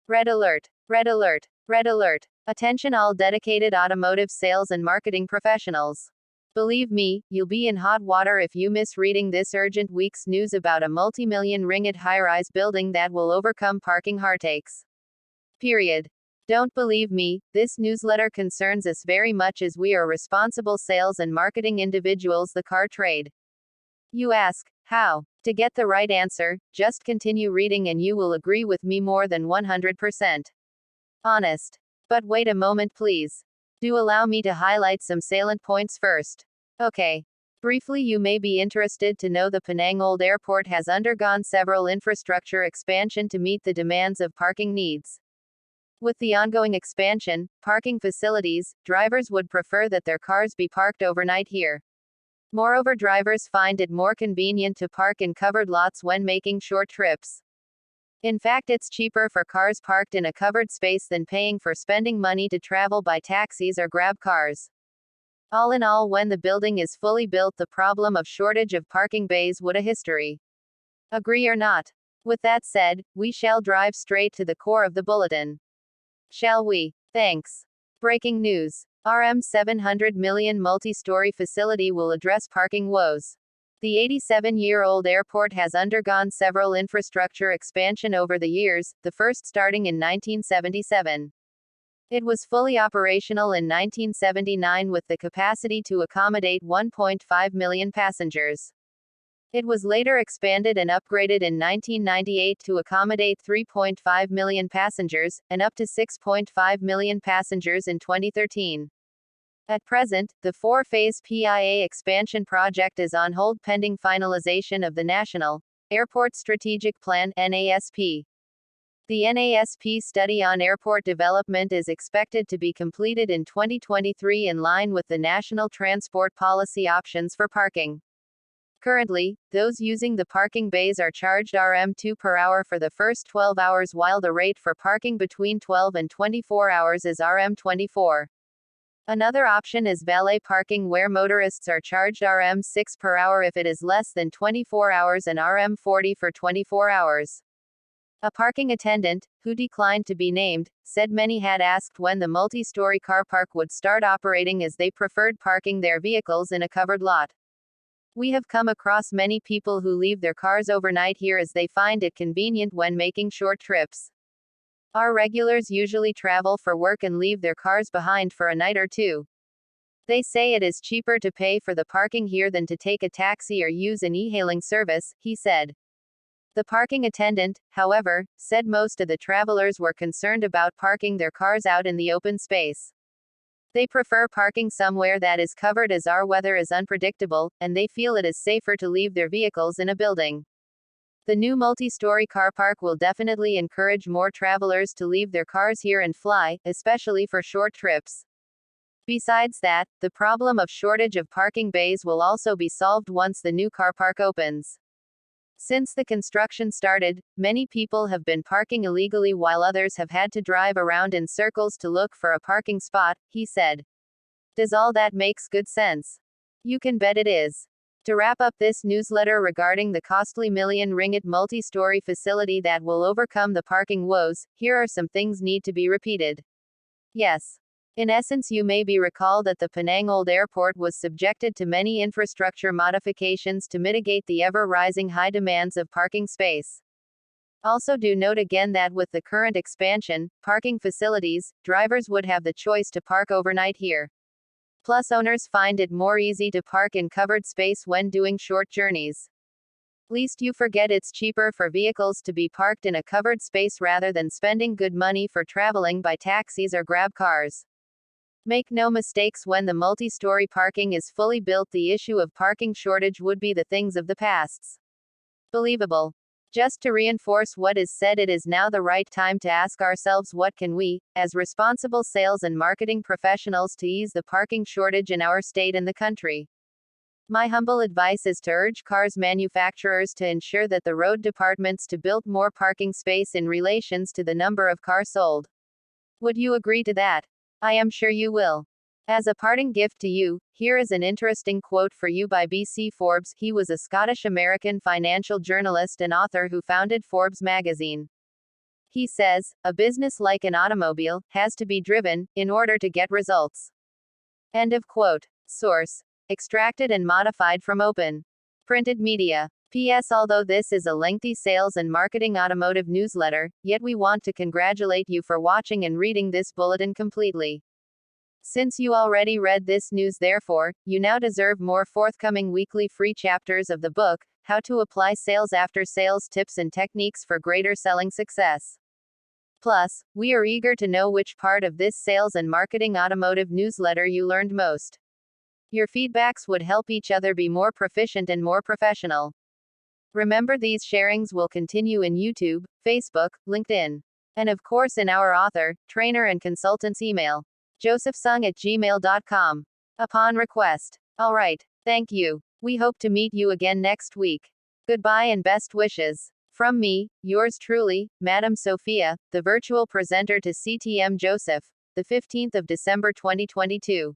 Red alert! Red alert! Red alert! Attention all dedicated automotive sales and marketing professionals. Believe me, you'll be in hot water if you miss reading this urgent week's news about a multi-million ringgit high-rise building that will overcome parking heartaches. Period. Don't believe me, this newsletter concerns us very much as we are responsible sales and marketing individuals the car trade. You ask, how? To get the right answer, just continue reading and you will agree with me more than 100%. Honest. But wait a moment please. Do allow me to highlight some salient points first. Okay. Briefly, you may be interested to know the Penang Old Airport has undergone several infrastructure expansion to meet the demands of parking needs. With the ongoing expansion, parking facilities, drivers would prefer that their cars be parked overnight here. Moreover, drivers find it more convenient to park in covered lots when making short trips. In fact, it's cheaper for cars parked in a covered space than paying for spending money to travel by taxis or grab cars. All in all, when the building is fully built, the problem of shortage of parking bays would a history. Agree or not? With that said, we shall drive straight to the core of the bulletin. Shall we? Thanks. Breaking news. RM 700 million multi-story facility will address parking woes. The 87-year-old airport has undergone several infrastructure expansion over the years, the first starting in 1977. It was fully operational in 1979 with the capacity to accommodate 1.5 million passengers. It was later expanded and upgraded in 1998 to accommodate 3.5 million passengers, and up to 6.5 million passengers in 2013. At present, the four-phase PIA expansion project is on hold pending finalization of the National Airport Strategic Plan (NASP). The NASP study on airport development is expected to be completed in 2023 in line with the National Transport Policy options for parking. Currently, those using the parking bays are charged RM2 per hour for the first 12 hours while the rate for parking between 12 and 24 hours is RM24. Another option is valet parking where motorists are charged RM6 per hour if it is less than 24 hours and RM40 for 24 hours. A parking attendant, who declined to be named, said many had asked when the multi-story car park would start operating as they preferred parking their vehicles in a covered lot. We have come across many people who leave their cars overnight here as they find it convenient when making short trips. Our regulars usually travel for work and leave their cars behind for a night or two. They say it is cheaper to pay for the parking here than to take a taxi or use an e-hailing service, he said. The parking attendant, however, said most of the travelers were concerned about parking their cars out in the open space. They prefer parking somewhere that is covered as our weather is unpredictable, and they feel it is safer to leave their vehicles in a building. The new multi-story car park will definitely encourage more travelers to leave their cars here and fly, especially for short trips. Besides that, the problem of shortage of parking bays will also be solved once the new car park opens. Since the construction started, many people have been parking illegally while others have had to drive around in circles to look for a parking spot, he said. Does all that makes good sense? You can bet it is. To wrap up this newsletter regarding the costly million ringgit multi-story facility that will overcome the parking woes, here are some things need to be repeated. Yes. In essence, you may be recalled that the Penang Old Airport was subjected to many infrastructure modifications to mitigate the ever-rising high demands of parking space. Also do note again that with the current expansion, parking facilities, drivers would have the choice to park overnight here. Plus, owners find it more easy to park in covered space when doing short journeys. Least you forget it's cheaper for vehicles to be parked in a covered space rather than spending good money for traveling by taxis or grab cars. Make no mistakes, when the multi-story parking is fully built, the issue of parking shortage would be the things of the past. Believable. Just to reinforce what is said, it is now the right time to ask ourselves what can we, as responsible sales and marketing professionals, to ease the parking shortage in our state and the country. My humble advice is to urge cars manufacturers to ensure that the road departments to build more parking space in relations to the number of cars sold. Would you agree to that? I am sure you will. As a parting gift to you, here is an interesting quote for you by B.C. Forbes. He was a Scottish-American financial journalist and author who founded Forbes magazine. He says, a business like an automobile has to be driven in order to get results. End of quote. Source: extracted and modified from Open Printed Media. P.S. Although this is a lengthy sales and marketing automotive newsletter, yet we want to congratulate you for watching and reading this bulletin completely. Since you already read this news, therefore, you now deserve more forthcoming weekly free chapters of the book, How to Apply Sales After Sales Tips and Techniques for Greater Selling Success. Plus, we are eager to know which part of this sales and marketing automotive newsletter you learned most. Your feedbacks would help each other be more proficient and more professional. Remember, these sharings will continue in YouTube, Facebook, LinkedIn, and of course in our author, trainer and consultant's email, josephsung@gmail.com, upon request. Alright, thank you. We hope to meet you again next week. Goodbye and best wishes. From me, yours truly, Madam Sophia, the virtual presenter to CTM Joseph, the 15th of December 2022.